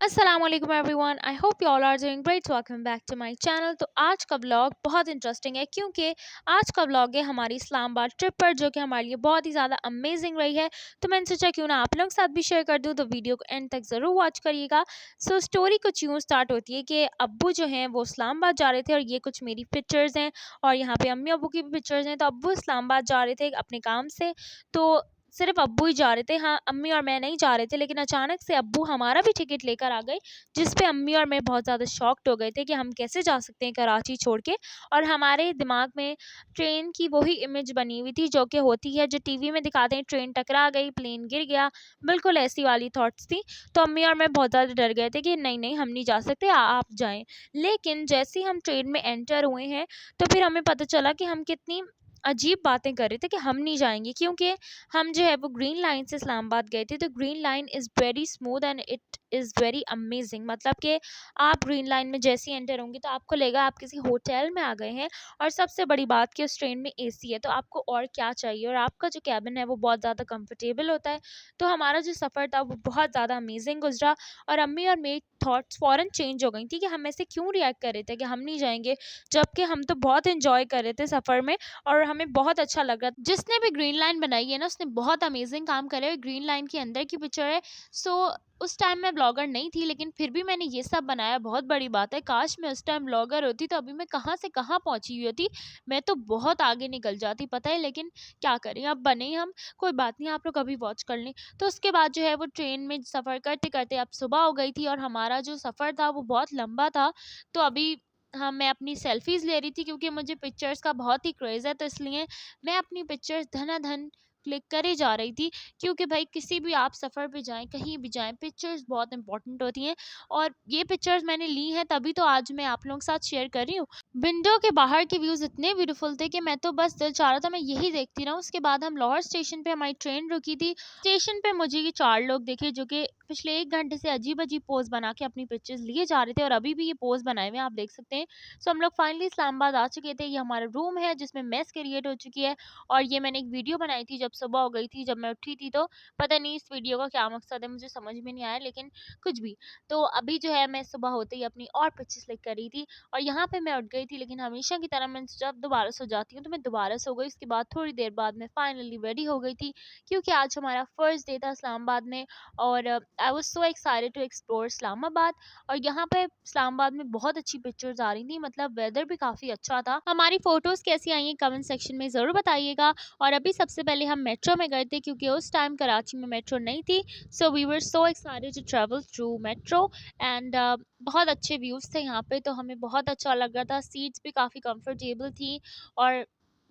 अस्सलाम वालेकुम everyone, I hope you all are doing great. Welcome back to my channel. तो आज का व्लॉग बहुत इंटरेस्टिंग है क्योंकि आज का व्लॉग है हमारी इस्लामाबाद ट्रिप पर, जो कि हमारे लिए बहुत ही ज़्यादा अमेजिंग रही है। तो मैंने सोचा क्यों ना आप लोगों के साथ भी शेयर कर दूं, तो वीडियो को एंड तक ज़रूर वॉच करिएगा। सो स्टोरी कुछ यूँ स्टार्ट होती है कि अब्बू जो हैं वो इस्लामाबाद जा रहे थे, और ये कुछ मेरी पिक्चर्स हैं और यहाँ पे अम्मी अब्बू की भी पिक्चर्स हैं। तो अब्बू इस्लामाबाद जा रहे थे अपने काम से, तो सिर्फ अब्बू ही जा रहे थे, हाँ अम्मी और मैं नहीं जा रहे थे। लेकिन अचानक से अब्बू हमारा भी टिकट लेकर आ गए, जिस पे अम्मी और मैं बहुत ज़्यादा शॉक्ड हो गए थे कि हम कैसे जा सकते हैं कराची छोड़ के। और हमारे दिमाग में ट्रेन की वही इमेज बनी हुई थी जो कि होती है, जो टीवी में दिखाते हैं, ट्रेन टकरा गई, प्लेन गिर गया, बिल्कुल ऐसी वाली थॉट्स थी। तो अम्मी और मैं बहुत ज़्यादा डर गए थे कि नहीं नहीं हम नहीं जा सकते, आप जाएं। लेकिन जैसे ही हम ट्रेन में एंटर हुए हैं, तो फिर हमें पता चला कि हम कितनी अजीब बातें कर रहे थे कि हम नहीं जाएंगे, क्योंकि हम जो है वो ग्रीन लाइन से इस्लामाबाद गए थे। तो green line is very smooth and it is very amazing. मतलब कि आप ग्रीन लाइन में जैसे ही एंटर होंगे तो आपको लगेगा आप किसी होटल में आ गए हैं। और सबसे बड़ी बात कि उस ट्रेन में एसी है, तो आपको और क्या चाहिए। और आपका जो कैबिन है वो बहुत ज़्यादा कंफर्टेबल होता है। तो हमारा जो सफ़र था वो बहुत ज़्यादा अमेजिंग गुजरा। और अम्मी और मेरी थॉट्स फ़ौरन चेंज हो गई थी कि हम ऐसे क्यों रिएक्ट कर रहे थे कि हम नहीं जाएंगे, जबकि हम तो बहुत इंजॉय कर रहे थे सफ़र में और हमें बहुत अच्छा लग रहा था। जिसने भी ग्रीन लाइन बनाई है ना, उसने बहुत अमेजिंग काम करा है। ग्रीन लाइन के अंदर की पिक्चर है। सो उस टाइम मैं ब्लॉगर नहीं थी, लेकिन फिर भी मैंने ये सब बनाया, बहुत बड़ी बात है। काश मैं उस टाइम ब्लॉगर होती तो अभी मैं कहाँ से कहाँ पहुंची हुई होती। मैं तो बहुत आगे निकल जाती, पता है। लेकिन क्या करें, अब बने हम, कोई बात नहीं, आप लोग अभी वॉच कर लें। तो उसके बाद जो है वो ट्रेन में सफ़र करते करते अब सुबह हो गई थी, और हमारा जो सफ़र था वो बहुत लंबा था। तो अभी हाँ, मैं अपनी सेल्फीज़ ले रही थी क्योंकि मुझे पिक्चर्स का बहुत ही क्रेज़ है, तो इसलिए मैं अपनी पिक्चर्स धनाधन क्लिक करे जा रही थी। क्योंकि भाई किसी भी आप सफ़र पे जाएँ, कहीं भी जाएँ, पिक्चर्स बहुत इंपॉर्टेंट होती हैं। और ये पिक्चर्स मैंने ली हैं तभी तो आज मैं आप लोगों के साथ शेयर कर रही हूँ। विंडो के बाहर के व्यूज़ इतने ब्यूटीफुल थे कि मैं तो बस दिल चाह रहा था मैं यही देखती रहूँ। उसके बाद हम लाहौर स्टेशन पे हमारी ट्रेन रुकी थी। स्टेशन पे मुझे ये 4 लोग दिखे जो कि पिछले 1 घंटे से अजीब-अजीब पोज़ बना के अपनी पिक्चर्स लिए जा रहे थे, और अभी भी ये पोज़ बनाए हुए हैं, आप देख सकते हैं। सो हम लोग फाइनली इस्लामाबाद आ चुके थे। ये हमारा रूम है जिसमें मेस क्रिएट हो चुकी है। और ये मैंने एक वीडियो बनाई थी जब सुबह हो गई थी, जब मैं उठी थी। तो पता नहीं इस वीडियो का क्या मकसद है, मुझे समझ में नहीं आया, लेकिन कुछ भी। तो अभी जो है मैं सुबह होते ही अपनी और पिक्चर्स क्लिक कर रही थी, और यहाँ पे मैं उठ गई थी। लेकिन हमेशा की तरह मैंने सोचा अब दोबारा सो जाती हूँ, तो मैं दोबारा सो गई। उसके बाद थोड़ी देर बाद मैं फाइनली रेडी हो गई थी, क्योंकि आज हमारा फर्स्ट डे था इस्लामाबाद में। और I was so excited to explore Islamabad. और यहाँ पे इस्लामाबाद में बहुत अच्छी पिक्चर्स आ रही थी, मतलब वेदर भी काफ़ी अच्छा था। हमारी फ़ोटोज़ कैसी आई हैं कमेंट सेक्शन में ज़रूर बताइएगा। और अभी सबसे पहले हम मेट्रो में गए थे, क्योंकि उस टाइम कराची में मेट्रो नहीं थी। So we were so excited to travel through metro. And बहुत अच्छे व्यूज़ थे यहाँ पे, तो हमें बहुत अच्छा लग रहा था। सीट्स भी काफ़ी कंफर्टेबल थी। और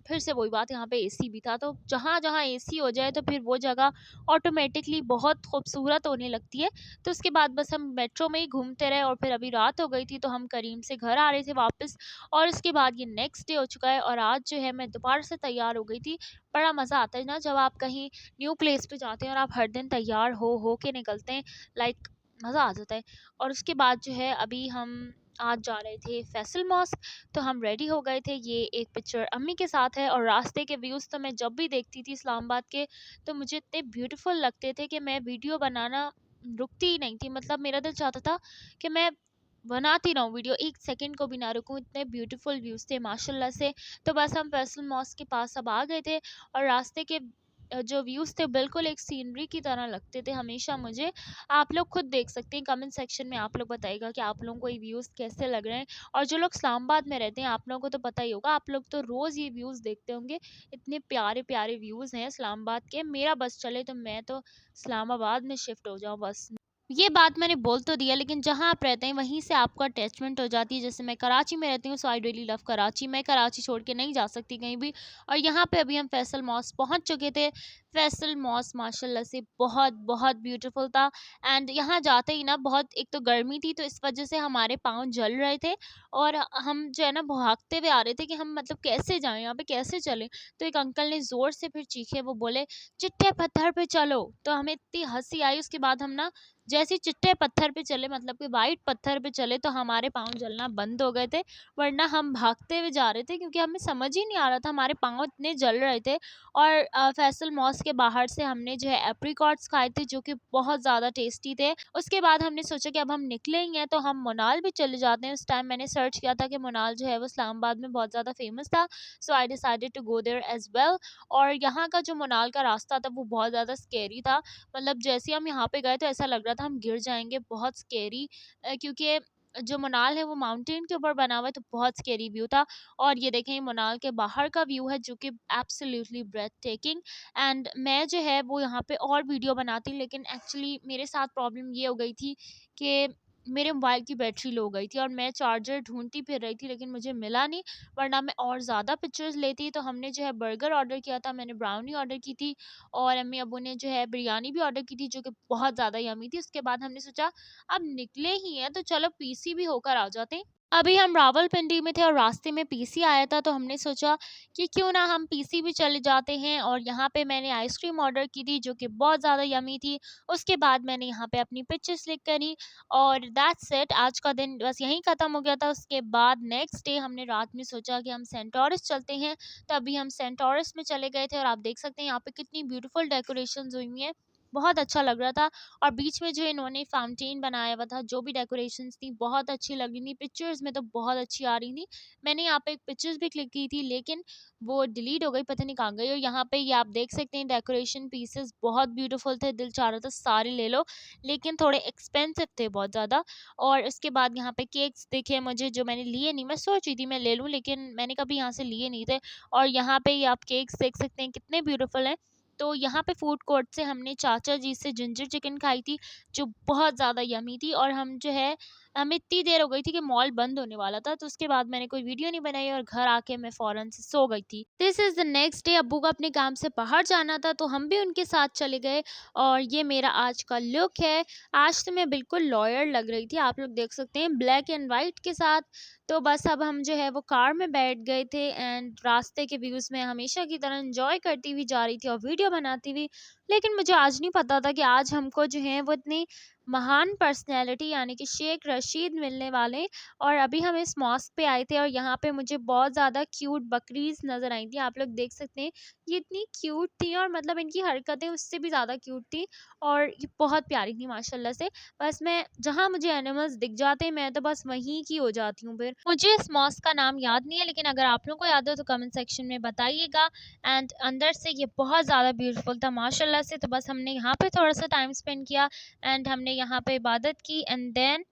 फिर से वही बात, यहाँ पे एसी भी था। तो जहाँ-जहाँ एसी हो जाए तो फिर वो जगह ऑटोमेटिकली बहुत खूबसूरत होने लगती है। तो उसके बाद बस हम मेट्रो में ही घूमते रहे, और फिर अभी रात हो गई थी तो हम करीम से घर आ रहे थे वापस। और उसके बाद ये नेक्स्ट डे हो चुका है, और आज जो है मैं दोबारा से तैयार हो गई थी। बड़ा मज़ा आता है ना जब आप कहीं न्यू प्लेस पे जाते हैं और आप हर दिन तैयार हो के निकलते हैं, लाइक मज़ा आ जाता है। और उसके बाद जो है अभी हम आज जा रहे थे फैसल मॉस्क, तो हम रेडी हो गए थे। ये एक पिक्चर अम्मी के साथ है। और रास्ते के व्यूज़ तो मैं जब भी देखती थी इस्लामाबाद के, तो मुझे इतने ब्यूटीफुल लगते थे कि मैं वीडियो बनाना रुकती ही नहीं थी। मतलब मेरा दिल चाहता था कि मैं बनाती रहूँ वीडियो, 1 सेकंड को भी ना रुकूँ, इतने ब्यूटीफुल व्यूज़ थे माशाल्लाह से। तो बस हम फैसल मॉस्क के पास अब आ गए थे, और रास्ते के जो व्यूज़ थे बिल्कुल एक सीनरी की तरह लगते थे हमेशा मुझे। आप लोग खुद देख सकते हैं, कमेंट सेक्शन में आप लोग बताइएगा कि आप लोगों को ये व्यूज़ कैसे लग रहे हैं। और जो लोग इस्लामाबाद में रहते हैं, आप लोगों को तो पता ही होगा, आप लोग तो रोज़ ये व्यूज़ देखते होंगे। इतने प्यारे-प्यारे व्यूज़ हैं इस्लामाबाद के। मेरा बस चले तो मैं तो इस्लामाबाद में शिफ्ट हो जाऊँ बस। ये बात मैंने बोल तो दिया, लेकिन जहाँ आप रहते हैं वहीं से आपको अटैचमेंट हो जाती है। जैसे मैं कराची में रहती हूँ, सो आई रियली लव कराची। मैं कराची छोड़ के नहीं जा सकती कहीं भी। और यहाँ पे अभी हम फैसल मॉस्क पहुँच चुके थे। फैसल मॉस माशाल्लाह से बहुत बहुत ब्यूटीफुल था। एंड यहाँ जाते ही ना बहुत, एक तो गर्मी थी तो इस वजह से हमारे पाँव जल रहे थे, और हम जो है ना भागते हुए आ रहे थे कि हम मतलब कैसे जाएं, यहाँ पे कैसे चलें। तो एक अंकल ने ज़ोर से फिर चीखे, वो बोले चिट्टे पत्थर पे चलो। तो हमें इतनी हंसी आई, उसके बाद हम ना जैसे ही चिट्टे पत्थर पे चले, मतलब कि वाइट पत्थर पे चले, तो हमारे पाँव जलना बंद हो गए थे। वरना हम भागते हुए जा रहे थे क्योंकि हमें समझ ही नहीं आ रहा था, हमारे पाँव इतने जल रहे थे। और फैसल मॉस के बाहर से हमने जो है एप्रिकॉट्स खाए थे, जो कि बहुत ज़्यादा टेस्टी थे। उसके बाद हमने सोचा कि अब हम निकले ही हैं तो हम मुनाल भी चले जाते हैं। उस टाइम मैंने सर्च किया था कि मुनाल जो है वो इस्लामाबाद में बहुत ज़्यादा फेमस था, so I decided to go there as well. और यहाँ का जो मुनाल का रास्ता था वो बहुत ज़्यादा स्केरी था। मतलब जैसे ही हम यहाँ पे गए तो ऐसा लग रहा था हम गिर जाएंगे, बहुत स्केरी, क्योंकि जो मनाल है वो माउंटेन के ऊपर बना हुआ है, तो बहुत स्केरी व्यू था। और ये देखें, ये मनाल के बाहर का व्यू है जो कि एब्सोल्युटली ब्रेथ टेकिंग। एंड मैं जो है वो यहाँ पे और वीडियो बनाती, लेकिन एक्चुअली मेरे साथ प्रॉब्लम ये हो गई थी कि मेरे मोबाइल की बैटरी लो हो गई थी और मैं चार्जर ढूंढती फिर रही थी, लेकिन मुझे मिला नहीं। वरना मैं और ज़्यादा पिक्चर्स लेती। तो हमने जो है बर्गर ऑर्डर किया था, मैंने ब्राउनी ऑर्डर की थी, और अम्मी अबू ने जो है बिरयानी भी ऑर्डर की थी, जो कि बहुत ज़्यादा यमी थी। उसके बाद हमने सोचा अब निकले ही हैं तो चलो पीसी भी होकर आ जाते हैं। अभी हम रावलपिंडी में थे और रास्ते में पीसी आया था, तो हमने सोचा कि क्यों ना हम पीसी भी चले जाते हैं। और यहाँ पे मैंने आइसक्रीम ऑर्डर की थी जो कि बहुत ज़्यादा यमी थी। उसके बाद मैंने यहाँ पे अपनी पिक्चर्स क्लिक करी, और दैट्स इट, आज का दिन बस यहीं ख़त्म हो गया था। उसके बाद नेक्स्ट डे हमने रात में सोचा कि हम सेंट टॉरस चलते हैं। तभी हम सेंट टॉरस में चले गए थे, और आप देख सकते हैं यहाँ पे कितनी ब्यूटीफुल डेकोरेशंस हुई हुई हैं, बहुत अच्छा लग रहा था। और बीच में जो इन्होंने फाउंटेन बनाया हुआ था, जो भी डेकोरेशंस थी बहुत अच्छी लग रही थी, पिक्चर्स में तो बहुत अच्छी आ रही थी। मैंने यहाँ पे एक पिक्चर्स भी क्लिक की थी, लेकिन वो डिलीट हो गई, पता नहीं कहाँ गई। और यहाँ पे ये आप देख सकते हैं डेकोरेशन पीसेस बहुत ब्यूटीफुल थे, दिल चाह रहा था सारे ले लो, लेकिन थोड़े एक्सपेंसिव थे बहुत ज़्यादा। और इसके बाद यहाँ पे केक्स दिखे मुझे, जो मैंने लिए नहीं, मैं सोच रही थी मैं ले लूँ, लेकिन मैंने कभी यहाँ से लिए नहीं थे। और यहाँ पे ये आप केक्स देख सकते हैं कितने ब्यूटीफुल हैं। तो यहाँ पे फूड कोर्ट से हमने चाचा जी से जिंजर चिकन खाई थी, जो बहुत ज़्यादा यमी थी। और हम जो है, हमें इतनी देर हो गई थी कि मॉल बंद होने वाला था, तो उसके बाद मैंने कोई वीडियो नहीं बनाई और घर आके मैं फ़ौरन से सो गई थी। This is the next day, अब्बू को अपने काम से बाहर जाना था तो हम भी उनके साथ चले गए। और ये मेरा आज का लुक है। आज तो मैं बिल्कुल लॉयर लग रही थी, आप लोग देख सकते हैं ब्लैक एंड वाइट के साथ। तो बस अब हम जो है वो कार में बैठ गए थे, एंड रास्ते के व्यूज़ में हमेशा की तरह एंजॉय करती हुई जा रही थी और वीडियो बनाती हुई। लेकिन मुझे आज नहीं पता था कि आज हमको जो है वो इतनी महान पर्सनैलिटी यानी कि शेख रशीद मिलने वाले। और अभी हम इस मॉस्क पे आए थे, और यहाँ पे मुझे बहुत ज़्यादा क्यूट बकरीज़ नज़र आई थी, आप लोग देख सकते हैं। ये इतनी क्यूट थी, और मतलब इनकी हरकतें उससे भी ज़्यादा क्यूट थी, और ये बहुत प्यारी थी माशाल्लाह से। बस मैं जहाँ मुझे एनिमल्स दिख जाते हैं मैं तो बस वहीं की हो जाती हूँ फिर। मुझे इस मॉस्क का नाम याद नहीं है, लेकिन अगर आप लोगों को याद हो तो कमेंट सेक्शन में बताइएगा। एंड अंदर से ये बहुत ज़्यादा ब्यूटीफुल था माशाल्लाह से। तो बस हमने यहाँ पे थोड़ा सा टाइम स्पेंड किया, एंड हमने यहाँ पे इबादत की, and then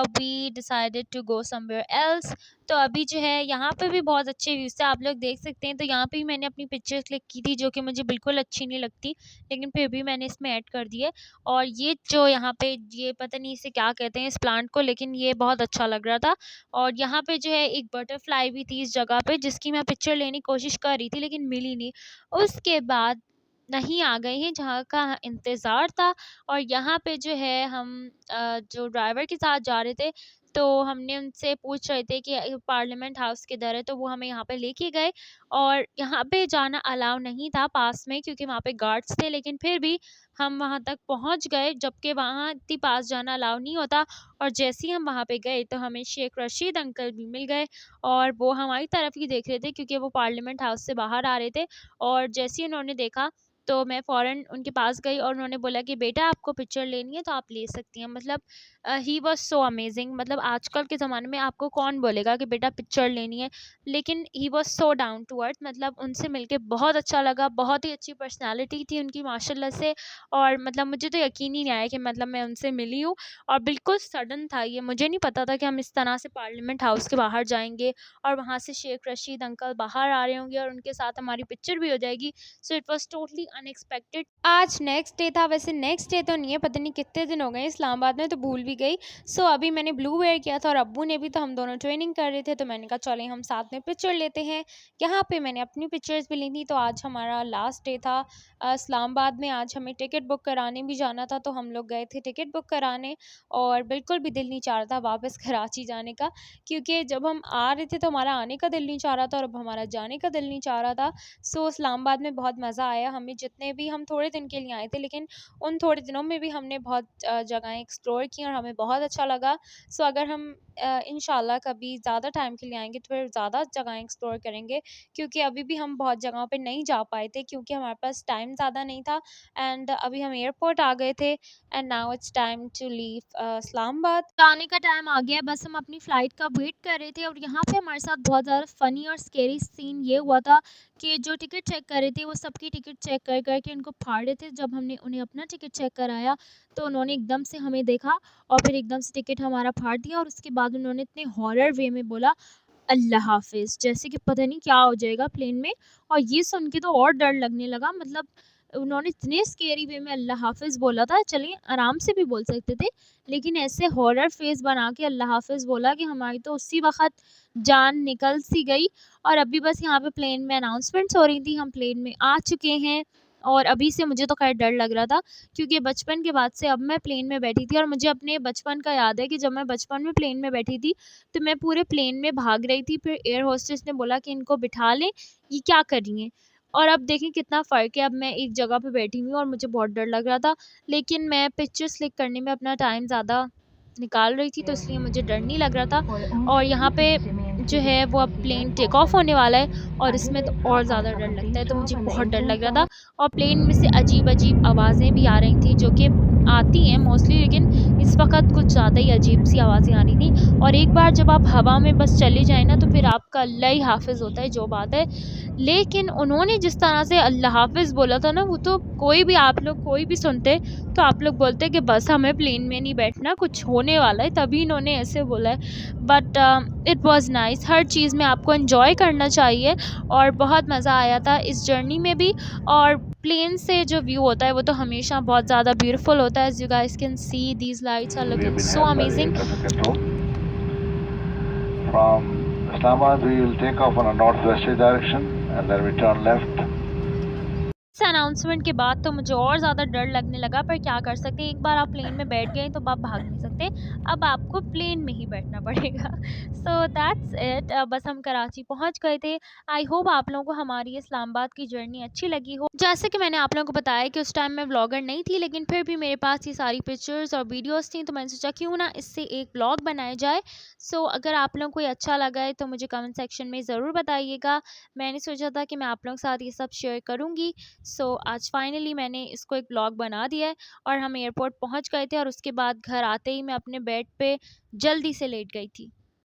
we decided to go somewhere else. तो अभी जो है यहाँ पे भी बहुत अच्छे व्यूज़ थे, आप लोग देख सकते हैं। तो यहाँ पे भी मैंने अपनी पिक्चर क्लिक की थी, जो कि मुझे बिल्कुल अच्छी नहीं लगती, लेकिन फिर भी मैंने इसमें ऐड कर दी है। और ये जो यहाँ पे, ये पता नहीं इसे क्या कहते हैं इस प्लांट को, लेकिन ये बहुत अच्छा लग रहा था। और यहाँ पे जो है एक बटरफ्लाई भी थी इस जगह पे, जिसकी मैं पिक्चर लेने की कोशिश कर रही थी लेकिन मिली नहीं। उसके बाद नहीं आ गए हैं जहाँ का इंतज़ार था। और यहाँ पे जो है हम जो ड्राइवर के साथ जा रहे थे, तो हमने उनसे पूछ रहे थे कि पार्लियामेंट हाउस किधर है, तो वो हमें यहाँ पे लेके गए। और यहाँ पे जाना अलाउ नहीं था पास में, क्योंकि वहाँ पे गार्ड्स थे, लेकिन फिर भी हम वहाँ तक पहुँच गए, जबकि वहाँ इतनी पास जाना अलाउ नहीं होता। और जैसे ही हम वहाँ पे गए तो हमें शेख रशीद अंकल भी मिल गए, और वो हमारी तरफ ही देख रहे थे क्योंकि वो पार्लियामेंट हाउस से बाहर आ रहे थे। और जैसे ही उन्होंने देखा तो मैं फ़ौरन उनके पास गई, और उन्होंने बोला कि बेटा आपको पिक्चर लेनी है तो आप ले सकती हैं। मतलब ही वाज़ सो अमेज़िंग। मतलब आजकल के ज़माने में आपको कौन बोलेगा कि बेटा पिक्चर लेनी है, लेकिन he was so down to earth. मतलब उनसे मिलके बहुत अच्छा लगा, बहुत ही अच्छी पर्सनैलिटी थी उनकी माशाल्लाह से। और मतलब मुझे तो यकीन ही नहीं आया कि मतलब मैं उनसे मिली हूँ, और बिल्कुल सडन था ये, मुझे नहीं पता था कि हम इस तरह से पार्लियामेंट हाउस के बाहर जाएँगे, और वहाँ से शेख रशीद अंकल बाहर आ रहे होंगे और उनके साथ हमारी पिक्चर भी हो जाएगी। So it was totally unexpected. आज नेक्स्ट डे था, वैसे नेक्स्ट डे तो नहीं है, पता नहीं कितने दिन हो गए हैं इस्लामाबाद में, तो भूल भी गई। सो अभी मैंने ब्लू वेयर किया था और अब्बू ने भी, तो हम दोनों ट्रेनिंग कर रहे थे, तो मैंने कहा चलें हम साथ में पिक्चर लेते हैं। यहाँ पे मैंने अपनी पिक्चर्स भी ली थी। तो आज हमारा लास्ट डे था इस्लामाबाद में। आज हमें टिकट बुक कराने भी जाना था, तो हम लोग गए थे टिकट बुक कराने, और बिल्कुल भी दिल नहीं चाह रहा था वापस कराची जाने का, क्योंकि जब हम आ रहे थे तो हमारा आने का दिल नहीं चाह रहा था और अब हमारा जाने का दिल नहीं चाह रहा था। सो इस्लामाबाद में बहुत मज़ा आया हमें, जितने भी हम थोड़े दिन के लिए आए थे, लेकिन उन थोड़े दिनों में भी हमने बहुत जगहें एक्सप्लोर की और हमें बहुत अच्छा लगा। सो अगर हम इंशाल्लाह कभी ज़्यादा टाइम के लिए आएंगे तो फिर ज़्यादा जगहें एक्सप्लोर करेंगे, क्योंकि अभी भी हम बहुत जगहों पे नहीं जा पाए थे क्योंकि हमारे पास टाइम ज़्यादा नहीं था। एंड अभी हम एयरपोर्ट आ गए थे, and now it's time to leave Islamabad. जाने का टाइम आ गया, बस हम अपनी फ़्लाइट का वेट कर रहे थे। और यहाँ पे हमारे साथ बहुत ज़्यादा फ़नी और स्केरी सीन ये हुआ था कि जो टिकट चेक कर रहे थे वो सबकी टिकट चेक कर कर के उनको फाड़ रहे थे। जब हमने उन्हें अपना टिकट चेक कराया तो उन्होंने एकदम से हमें देखा और फिर एकदम से टिकट हमारा फाड़ दिया, और उसके बाद उन्होंने इतने हॉरर वे में बोला अल्लाह हाफ़िज़, जैसे कि पता नहीं क्या हो जाएगा प्लेन में। और ये सुन के तो और डर लगने लगा, मतलब उन्होंने इतने स्केरी वे में अल्लाह हाफ़िज़ बोला था। चलिए आराम से भी बोल सकते थे, लेकिन ऐसे हॉरर फेस बना के अल्लाह हाफ़िज़ बोला कि हमारी तो उसी वक़्त जान निकल सी गई। और अभी बस यहाँ पे प्लेन में अनाउंसमेंट्स हो रही थी, हम प्लेन में आ चुके हैं। और अभी से मुझे तो खैर डर लग रहा था, क्योंकि बचपन के बाद से अब मैं प्लेन में बैठी थी, और मुझे अपने बचपन का याद है कि जब मैं बचपन में प्लेन में बैठी थी तो मैं पूरे प्लेन में भाग रही थी। फिर एयर होस्टेस ने बोला कि इनको बिठा लें, ये क्या कर रही हैं। और अब देखें कितना फ़र्क है, अब मैं एक जगह पे बैठी हुई हूँ और मुझे बहुत डर लग रहा था, लेकिन मैं पिक्चर्स क्लिक करने में अपना टाइम ज़्यादा निकाल रही थी, तो इसलिए मुझे डर नहीं लग रहा था। और यहाँ पे जो है वो अब प्लेन टेक ऑफ होने वाला है, और इसमें तो और ज़्यादा डर लगता है, तो मुझे बहुत डर लग रहा था। और प्लेन में से अजीब-अजीब आवाज़ें भी आ रही थी, जो कि आती हैं मोस्टली, लेकिन इस वक़्त कुछ ज़्यादा ही अजीब-सी आवाज़ें आ रही थी। और एक बार जब आप हवा में बस चले जाएँ ना, तो फिर आपका अल्लाह ही हाफ़िज़ होता है, जो बात है। लेकिन उन्होंने जिस तरह से अल्लाह हाफ़िज़ बोला था ना, वो तो कोई भी, आप लोग कोई भी सुनते तो आप लोग बोलते कि बस हमें प्लेन में नहीं बैठना, कुछ होने वाला है, तभी इन्होंने ऐसे बोला है। But it was nice. हर चीज़ में आपको एन्जॉय करना चाहिए, और बहुत मज़ा आया था इस जर्नी में भी। और प्लेन से जो व्यू होता है वो तो हमेशा बहुत ज़्यादा ब्यूटीफुल होता है। As you guys can see these lights are We have looking been so held by the air amazing. traffic control. From Islamabad, we will take off on a northwesterly direction and then we turn left. इस announcement के बाद तो मुझे और ज़्यादा डर लगने लगा, पर क्या कर सकते हैं, एक बार आप प्लेन में बैठ गए तो अब आप भाग नहीं सकते, अब आपको प्लेन में ही बैठना पड़ेगा। So that's it. बस हम कराची पहुंच गए थे। आई होप आप लोगों को हमारी इस्लामाबाद की जर्नी अच्छी लगी हो। जैसे कि मैंने आप लोगों को बताया कि उस टाइम मैं व्लॉगर नहीं थी, लेकिन फिर भी मेरे पास ये सारी पिक्चर्स और वीडियोस थी, तो मैंने सोचा क्यों ना इससे एक व्लॉग बनाया जाए। सो अगर आप लोगों को ये अच्छा लगा है तो मुझे कमेंट सेक्शन में ज़रूर बताइएगा। मैंने सोचा था कि मैं आप लोगों के साथ ये सब शेयर करूँगी। सो आज फाइनली मैंने इसको एक ब्लॉग बना दिया है, और हम एयरपोर्ट पहुंच गए थे, और उसके बाद घर आते ही मैं अपने बेड पे जल्दी से लेट गई थी।